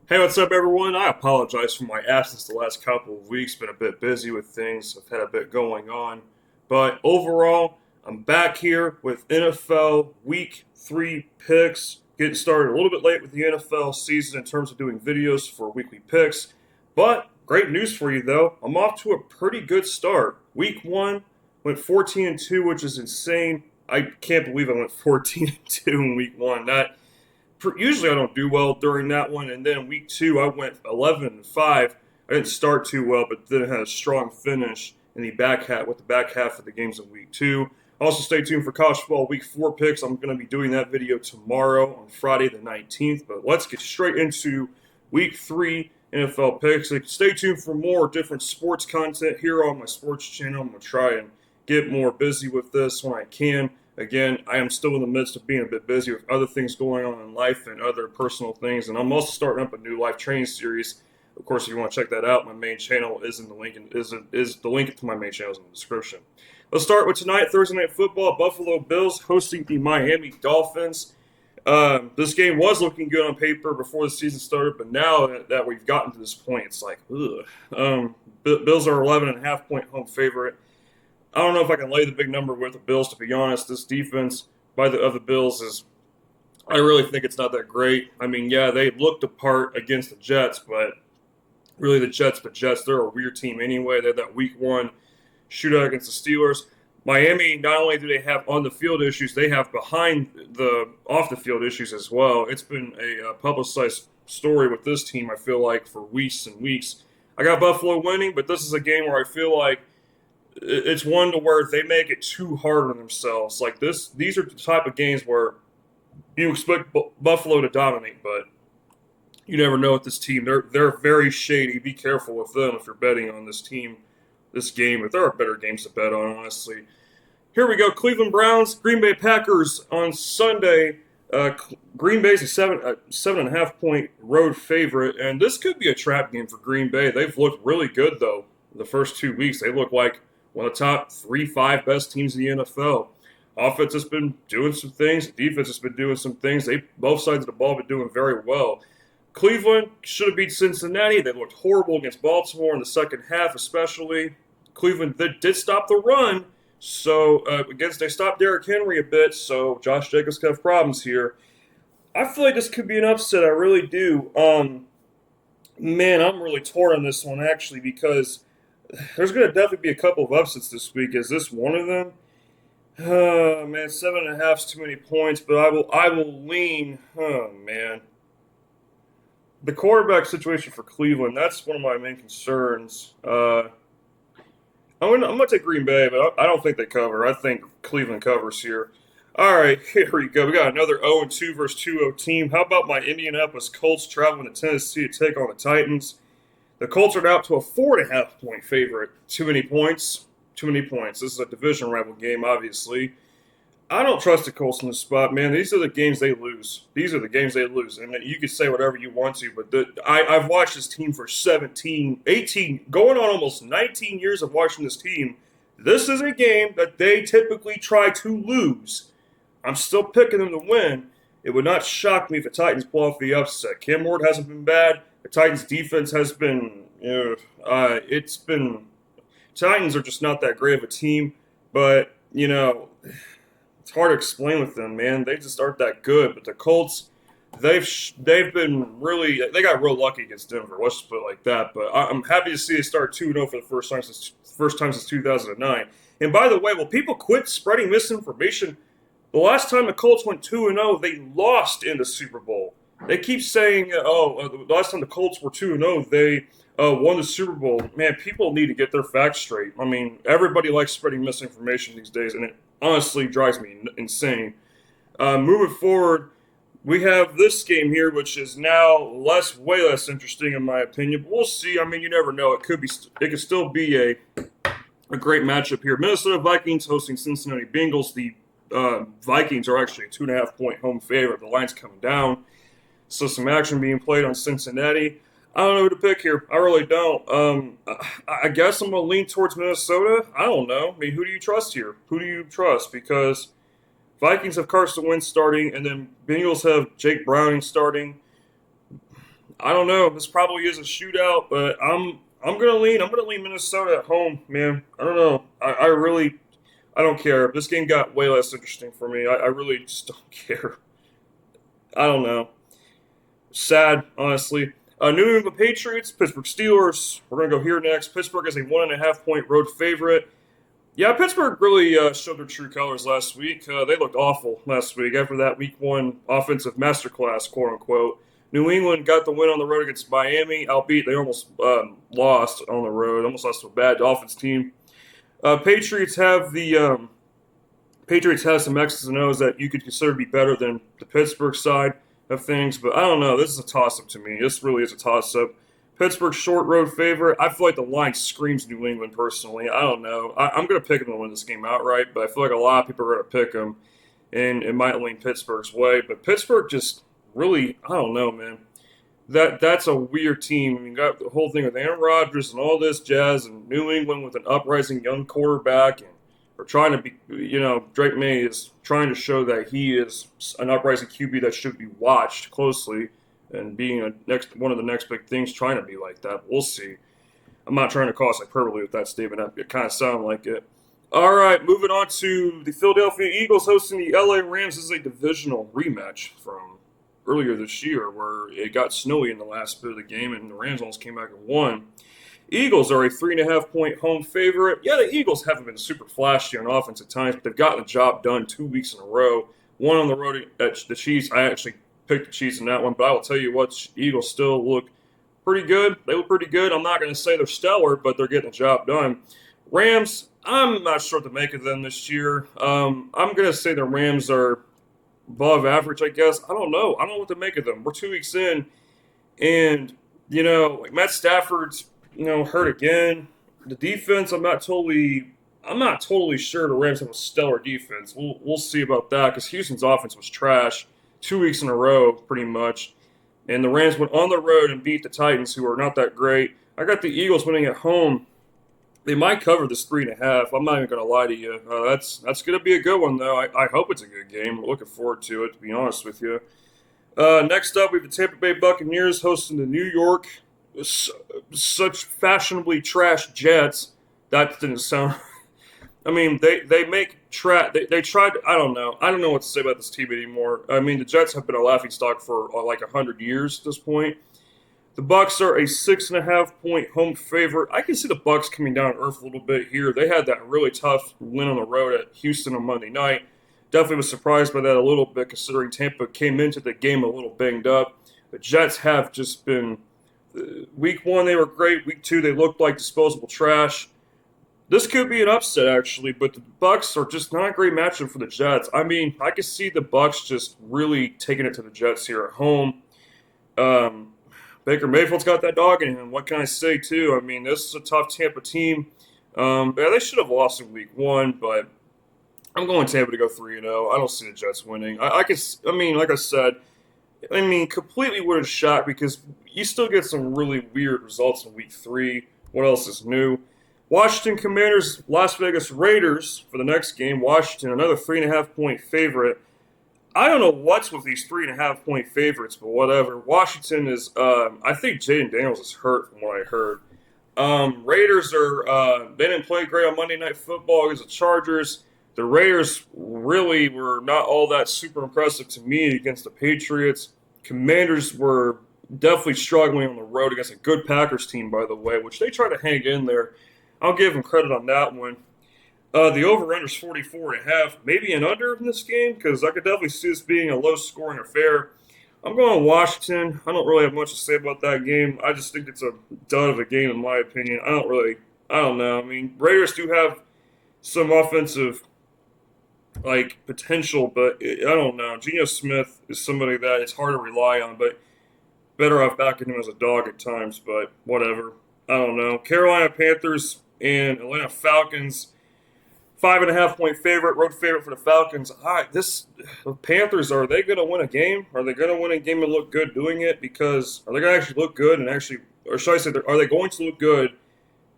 Hey, what's up, everyone? I apologize for my absence the last couple of weeks. Been a bit busy with things. I've had a bit going on. But overall, I'm back here with NFL Week 3 picks. Getting started a little bit late with the NFL season in terms of doing videos for weekly picks. But great news for you, though. I'm off to a pretty good start. Week 1 went 14-2, which is insane. I can't believe I went 14-2 in Week 1. Usually I don't do well during that one, and then week 2 I went 11-5. I didn't start too well, but then had a strong finish in the back half with the back half of the games in week 2. Also, stay tuned for college football week 4 picks. I'm going to be doing that video tomorrow on Friday the 19th. But let's get straight into week 3 NFL picks. Stay tuned for more different sports content here on my sports channel. I'm going to try and get more busy with this when I can. Again, I am still in the midst of being a bit busy with other things going on in life and other personal things, and I'm also starting up a new life training series. Of course, if you want to check that out, my main channel is in the link. Is the link to my main channel is in the description. Let's start with tonight, Thursday Night Football. Buffalo Bills hosting the Miami Dolphins. This game was looking good on paper before the season started, but now that we've gotten to this point, it's like, ugh. Bills are 11.5-point home favorite. I don't know if I can lay the big number with the Bills, to be honest. This defense of the Bills is, I really think it's not that great. I mean, yeah, they looked apart against the Jets, but really the Jets, they're a weird team anyway. They had that week 1 shootout against the Steelers. Miami, not only do they have on the field issues, they have behind the off the field issues as well. It's been a publicized story with this team, I feel like, for weeks and weeks. I got Buffalo winning, but this is a game where I feel like it's one to where they make it too hard on themselves. Like this, these are the type of games where you expect Buffalo to dominate, but you never know with this team. They're very shady. Be careful with them if you're betting on this team, this game. But there are better games to bet on, honestly. Here we go. Cleveland Browns, Green Bay Packers on Sunday. Green Bay's a 7.5-point road favorite, and this could be a trap game for Green Bay. They've looked really good though. The first 2 weeks, they look like one of the top 3-5 best teams in the NFL. Offense has been doing some things. Defense has been doing some things. Both sides of the ball have been doing very well. Cleveland should have beat Cincinnati. They looked horrible against Baltimore in the second half, especially. Cleveland did stop the run, so they stopped Derrick Henry a bit. So Josh Jacobs could have problems here. I feel like this could be an upset. I really do. Man, I'm really torn on this one actually because there's going to definitely be a couple of upsets this week. Is this one of them? Oh, man, 7.5 is too many points, but I will lean. Oh, man. The quarterback situation for Cleveland, that's one of my main concerns. I'm gonna take Green Bay, but I don't think they cover. I think Cleveland covers here. All right, here we go. We got another 0-2 versus 2-0 team. How about my Indianapolis Colts traveling to Tennessee to take on the Titans? The Colts are now up to a 4.5-point favorite. Too many points. Too many points. This is a division rival game, obviously. I don't trust the Colts in this spot, man. These are the games they lose. These are the games they lose. And you can say whatever you want to, but I've watched this team for 17, 18, going on almost 19 years of watching this team. This is a game that they typically try to lose. I'm still picking them to win. It would not shock me if the Titans pull off the upset. Cam Ward hasn't been bad. The Titans' defense has been, Titans are just not that great of a team, but, it's hard to explain with them, man. They just aren't that good. But the Colts, they've been really, they got real lucky against Denver. Let's just put it like that. But I'm happy to see they start 2-0 for the first time since 2009. And by the way, will people quit spreading misinformation? The last time the Colts went 2-0, they lost in the Super Bowl. They keep saying, the last time the Colts were 2-0, they won the Super Bowl. Man, people need to get their facts straight. I mean, everybody likes spreading misinformation these days, and it honestly drives me insane. Moving forward, we have this game here, which is now way less interesting in my opinion. But we'll see. I mean, you never know. It could still be a great matchup here. Minnesota Vikings hosting Cincinnati Bengals. The Vikings are actually a 2.5-point home favorite. The line's coming down. So some action being played on Cincinnati. I don't know who to pick here. I really don't. I guess I'm going to lean towards Minnesota. I don't know. I mean, who do you trust here? Who do you trust? Because Vikings have Carson Wentz starting, and then Bengals have Jake Browning starting. I don't know. This probably is a shootout, but I'm gonna lean Minnesota at home, man. I don't know. I really I don't care. This game got way less interesting for me. I really just don't care. I don't know. Sad, honestly. New England Patriots, Pittsburgh Steelers. We're gonna go here next. Pittsburgh is a 1.5 point road favorite. Yeah, Pittsburgh really showed their true colors last week. They looked awful last week after that Week 1 offensive masterclass, quote unquote. New England got the win on the road against Miami, albeit they almost lost on the road, almost lost to a bad Dolphins team. Patriots have Patriots have some X's and O's that you could consider to be better than the Pittsburgh side of things, but I don't know. This is a toss-up to me. This really is a toss-up. Pittsburgh short road favorite. I feel like the line screams New England personally. I don't know. I'm going to pick them to win this game outright, but I feel like a lot of people are going to pick them, and it might lean Pittsburgh's way. But Pittsburgh just really, I don't know, man. That's a weird team. I mean, you got the whole thing with Aaron Rodgers and all this jazz, and New England with an uprising young quarterback, and we're trying to be, Drake May is trying to show that he is an uprising QB that should be watched closely, and being one of the next big things, trying to be like that. We'll see. I'm not trying to cause hyperbole with that statement. It kind of sounded like it. All right, moving on to the Philadelphia Eagles hosting the LA Rams. This is a divisional rematch from earlier this year where it got snowy in the last bit of the game and the Rams almost came back and won. Eagles are a 3.5 point home favorite. Yeah, the Eagles haven't been super flashy on offense at times, but they've gotten the job done 2 weeks in a row. One on the road at the Chiefs. I actually picked the Chiefs in that one, but I will tell you what, Eagles still look pretty good. They look pretty good. I'm not going to say they're stellar, but they're getting the job done. Rams, I'm not sure what to make of them this year. I'm going to say the Rams are above average, I guess. I don't know. I don't know what to make of them. We're 2 weeks in, and, like Matt Stafford's, hurt again. The defense, I'm not totally sure the Rams have a stellar defense. We'll see about that because Houston's offense was trash 2 weeks in a row, pretty much. And the Rams went on the road and beat the Titans, who are not that great. I got the Eagles winning at home. They might cover this 3.5. I'm not even going to lie to you. That's going to be a good one, though. I hope it's a good game. I'm looking forward to it, to be honest with you. Next up, we have the Tampa Bay Buccaneers hosting the New York, such fashionably trash Jets. That didn't sound. I mean, they make they tried. I don't know. I don't know what to say about this team anymore. I mean, the Jets have been a laughingstock for like 100 years at this point. The Bucs are a 6.5 point home favorite. I can see the Bucs coming down to earth a little bit here. They had that really tough win on the road at Houston on Monday night. Definitely was surprised by that a little bit, considering Tampa came into the game a little banged up. The Jets have just been. Week 1 they were great. Week 2 they looked like disposable trash. This could be an upset actually, but the Bucs are just not a great matchup for the Jets. I mean, I can see the Bucs just really taking it to the Jets here at home. Baker Mayfield's got that dog in him. What can I say, too? I mean, this is a tough Tampa team. Yeah, they should have lost in Week 1, but I'm going Tampa to go 3-0. I don't see the Jets winning. Like I said, completely wouldn't shock because you still get some really weird results in Week 3. What else is new? Washington Commanders, Las Vegas Raiders for the next game. Washington, another 3.5 point favorite. I don't know what's with these 3.5 point favorites, but whatever. Washington is, I think Jaden Daniels is hurt from what I heard. Raiders they didn't play great on Monday Night Football against the Chargers. The Raiders really were not all that super impressive to me against the Patriots. Commanders were definitely struggling on the road against a good Packers team, by the way, which they tried to hang in there. I'll give them credit on that one. The over-under is 44.5, maybe an under in this game, because I could definitely see this being a low-scoring affair. I'm going Washington. I don't really have much to say about that game. I just think it's a dud of a game, in my opinion. I don't know. I mean, Raiders do have some offensive, potential, but I don't know. Geno Smith is somebody that it's hard to rely on, but better off backing him as a dog at times, but whatever. I don't know. Carolina Panthers and Atlanta Falcons. 5.5 point favorite, road favorite for the Falcons. All right, the Panthers, are they going to win a game? Are they going to win a game and look good doing it? Because are they going to actually look good or should I say, are they going to look good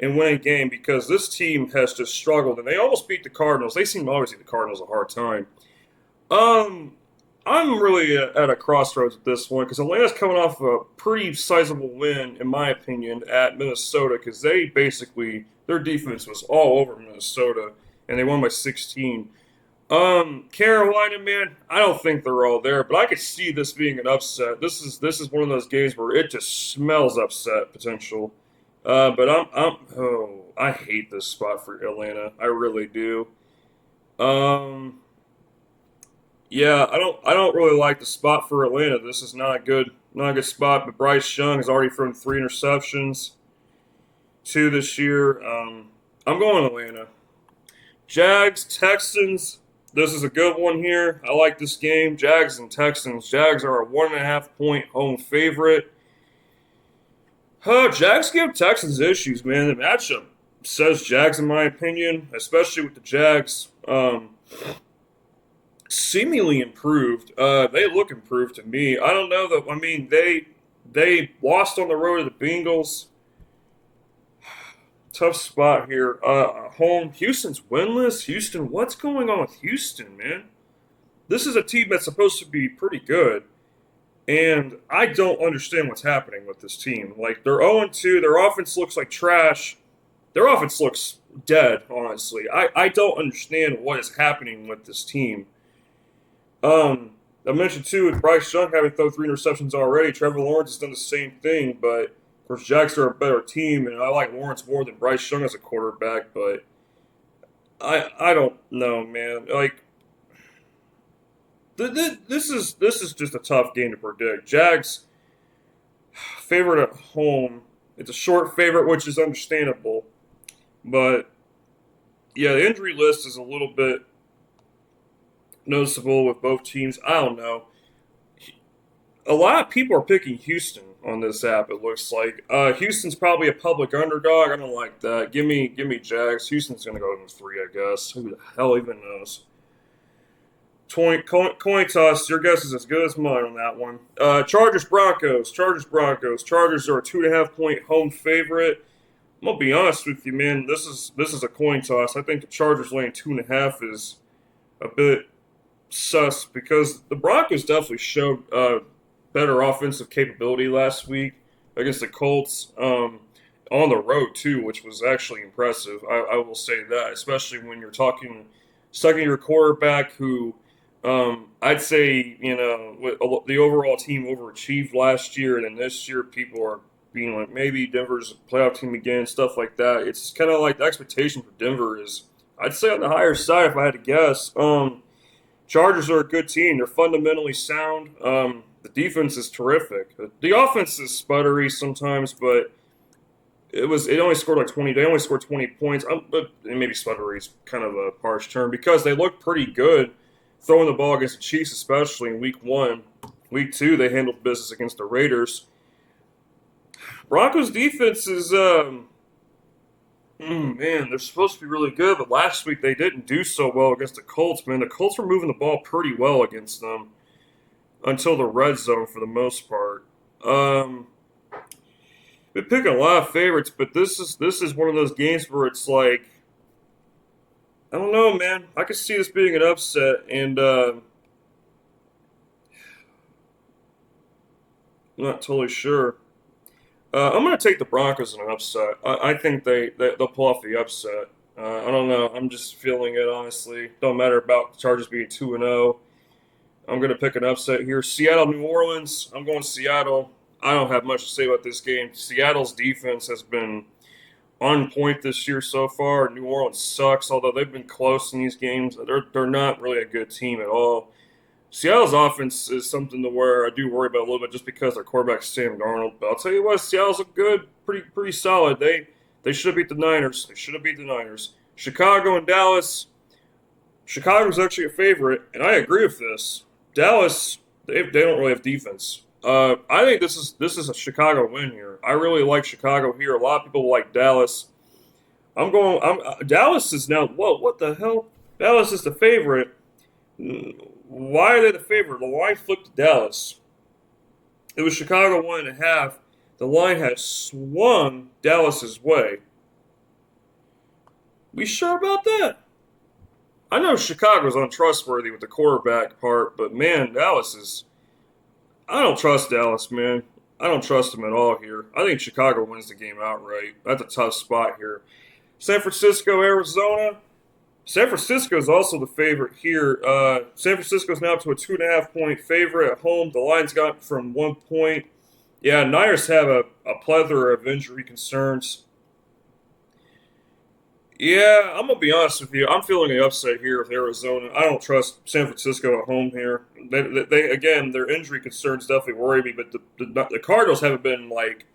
and win a game? Because this team has just struggled, and they almost beat the Cardinals. They seem to always give the Cardinals a hard time. I'm really at a crossroads with this one because Atlanta's coming off a pretty sizable win, in my opinion, at Minnesota because their defense was all over Minnesota and they won by 16. Carolina, man, I don't think they're all there, but I could see this being an upset. This is one of those games where it just smells upset potential. But I hate this spot for Atlanta. I really do. Um, yeah, I don't really like the spot for Atlanta. This is not a good spot. But Bryce Young has already thrown 3 interceptions, 2 this year. I'm going Atlanta. Jags, Texans. This is a good one here. I like this game. Jags and Texans. Jags are a 1.5 point home favorite. Jags give Texans issues, man. The matchup says Jags, in my opinion, especially with the Jags seemingly improved. They look improved to me. I don't know that. I mean, they lost on the road to the Bengals. Tough spot here. Home. Houston's winless. Houston, what's going on with Houston, man? This is a team that's supposed to be pretty good, and I don't understand what's happening with this team. Like, they're 0-2. Their offense looks like trash. Their offense looks dead, honestly. I don't understand what is happening with this team. I mentioned, too, with Bryce Young having thrown 3 interceptions already, Trevor Lawrence has done the same thing, but of course, Jags are a better team, and I like Lawrence more than Bryce Young as a quarterback. But I don't know, man. Like this is just a tough game to predict. Jags favorite at home. It's a short favorite, which is understandable. But yeah, the injury list is a little bit noticeable with both teams. I don't know. A lot of people are picking Houston on this app. It looks like Houston's probably a public underdog. I don't like that. Give me Jags. Houston's gonna go in 3, I guess. Who the hell even knows? Coin toss. Your guess is as good as mine on that one. Chargers Broncos. Chargers are a 2.5 point home favorite. I'm gonna be honest with you, man. This is a coin toss. I think the Chargers laying 2.5 is a bit sus because the Broncos definitely showed better offensive capability last week against the Colts on the road too, which was actually impressive. I will say that, especially when you're talking second-year quarterback who I'd say the overall team overachieved last year, and then this year people are being like maybe Denver's a playoff team again, stuff like that. It's kind of like the expectation for Denver is I'd say on the higher side if I had to guess. Chargers are a good team. They're fundamentally sound. The defense is terrific. The offense is sputtery sometimes, but it only scored like 20. They only scored 20 points. But maybe sputtery is kind of a harsh term because they look pretty good throwing the ball against the Chiefs, especially in Week 1. Week 2, they handled business against the Raiders. Broncos defense is man, they're supposed to be really good, but last week they didn't do so well against the Colts. Man, the Colts were moving the ball pretty well against them until the red zone for the most part. Been picking a lot of favorites, but this is one of those games where it's like I don't know, man. I could see this being an upset, and I'm not totally sure. I'm going to take the Broncos in an upset. I think they'll pull off the upset. I don't know. I'm just feeling it, honestly. Don't matter about the Chargers being 2-0. I'm going to pick an upset here. Seattle, New Orleans. I'm going Seattle. I don't have much to say about this game. Seattle's defense has been on point this year so far. New Orleans sucks, although they've been close in these games. They're not really a good team at all. Seattle's offense is something to where I do worry about a little bit just because their quarterback's Sam Darnold. But I'll tell you what, Seattle's look good, pretty solid. They should have beat the Niners. Chicago and Dallas. Chicago's actually a favorite, and I agree with this. Dallas, they don't really have defense. I think this is a Chicago win here. I really like Chicago here. A lot of people like Dallas. Dallas is now. Whoa, what the hell? Dallas is the favorite. Why are they the favorite? The line flipped to Dallas. It was Chicago 1.5. The line has swung Dallas's way. We sure about that? I know Chicago's untrustworthy with the quarterback part, but man, Dallas is. I don't trust Dallas, man. I don't trust them at all here. I think Chicago wins the game outright. That's a tough spot here. San Francisco, Arizona. San Francisco is also the favorite here. San Francisco is now up to a 2.5 point favorite at home. The line's got from 1 point. Yeah, Niners have a plethora of injury concerns. Yeah, I'm gonna be honest with you. I'm feeling the upset here with Arizona. I don't trust San Francisco at home here. They again, their injury concerns definitely worry me. But the Cardinals haven't been like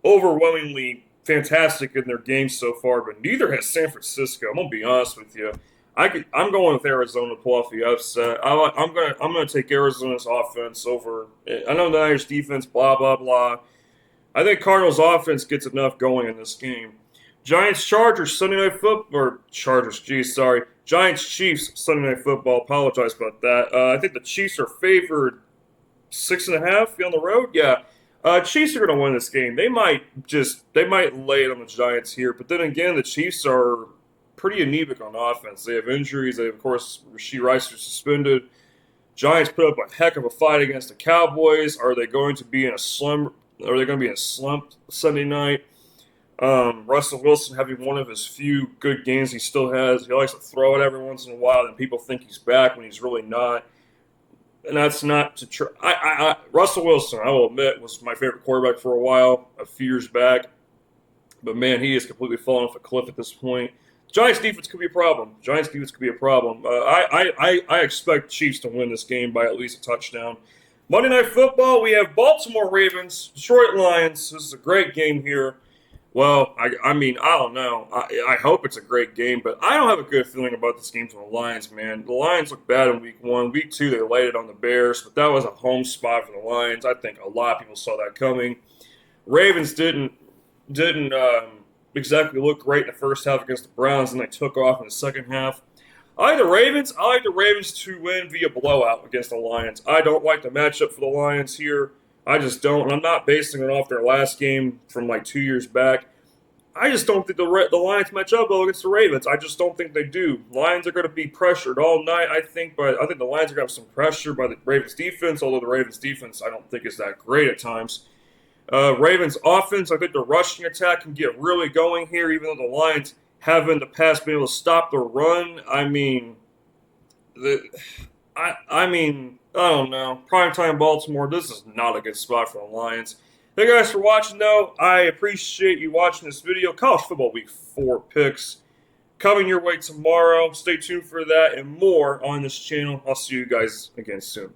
overwhelmingly fantastic in their games so far, but neither has San Francisco. I'm gonna be honest with you. I'm going with Arizona to pull off the upset. I'm gonna take Arizona's offense over. I know the Niners defense, blah blah blah. I think Cardinals offense gets enough going in this game. Giants Chargers Sunday night football or Chargers, geez, sorry. Giants Chiefs Sunday night football. Apologize about that. I think the Chiefs are favored 6.5 on the road. Yeah, Chiefs are going to win this game. They might lay it on the Giants here, but then again, the Chiefs are pretty anemic on offense. They have injuries. They of course Rashee Rice is suspended. Giants put up a heck of a fight against the Cowboys. Are they going to be in a slump? Are they going to be in a slump Sunday night? Russell Wilson having one of his few good games he still has. He likes to throw it every once in a while, and people think he's back when he's really not. And that's not to try. Russell Wilson, I will admit, was my favorite quarterback for a while, a few years back. But man, he is completely fallen off a cliff at this point. Giants defense could be a problem. I expect Chiefs to win this game by at least a touchdown. Monday Night Football, we have Baltimore Ravens, Detroit Lions. This is a great game here. Well, I mean, I don't know. I hope it's a great game, but I don't have a good feeling about this game from the Lions, man. The Lions looked bad in week 1. Week 2, they laid it on the Bears, but that was a home spot for the Lions. I think a lot of people saw that coming. Ravens didn't exactly look great in the first half against the Browns, and they took off in the second half. I like the Ravens to win via blowout against the Lions. I don't like the matchup for the Lions here. I just don't. And I'm not basing it off their last game from like 2 years back. I just don't think the Lions match up well against the Ravens. I just don't think they do. Lions are going to be pressured all night, I think, but I think the Lions are going to have some pressure by the Ravens defense, although the Ravens defense I don't think is that great at times. Ravens offense, I think the rushing attack can get really going here, even though the Lions have in the past been able to stop the run. I mean, I don't know. Primetime Baltimore, this is not a good spot for the Lions. Thank you guys for watching, though. I appreciate you watching this video. College Football Week 4 picks coming your way tomorrow. Stay tuned for that and more on this channel. I'll see you guys again soon.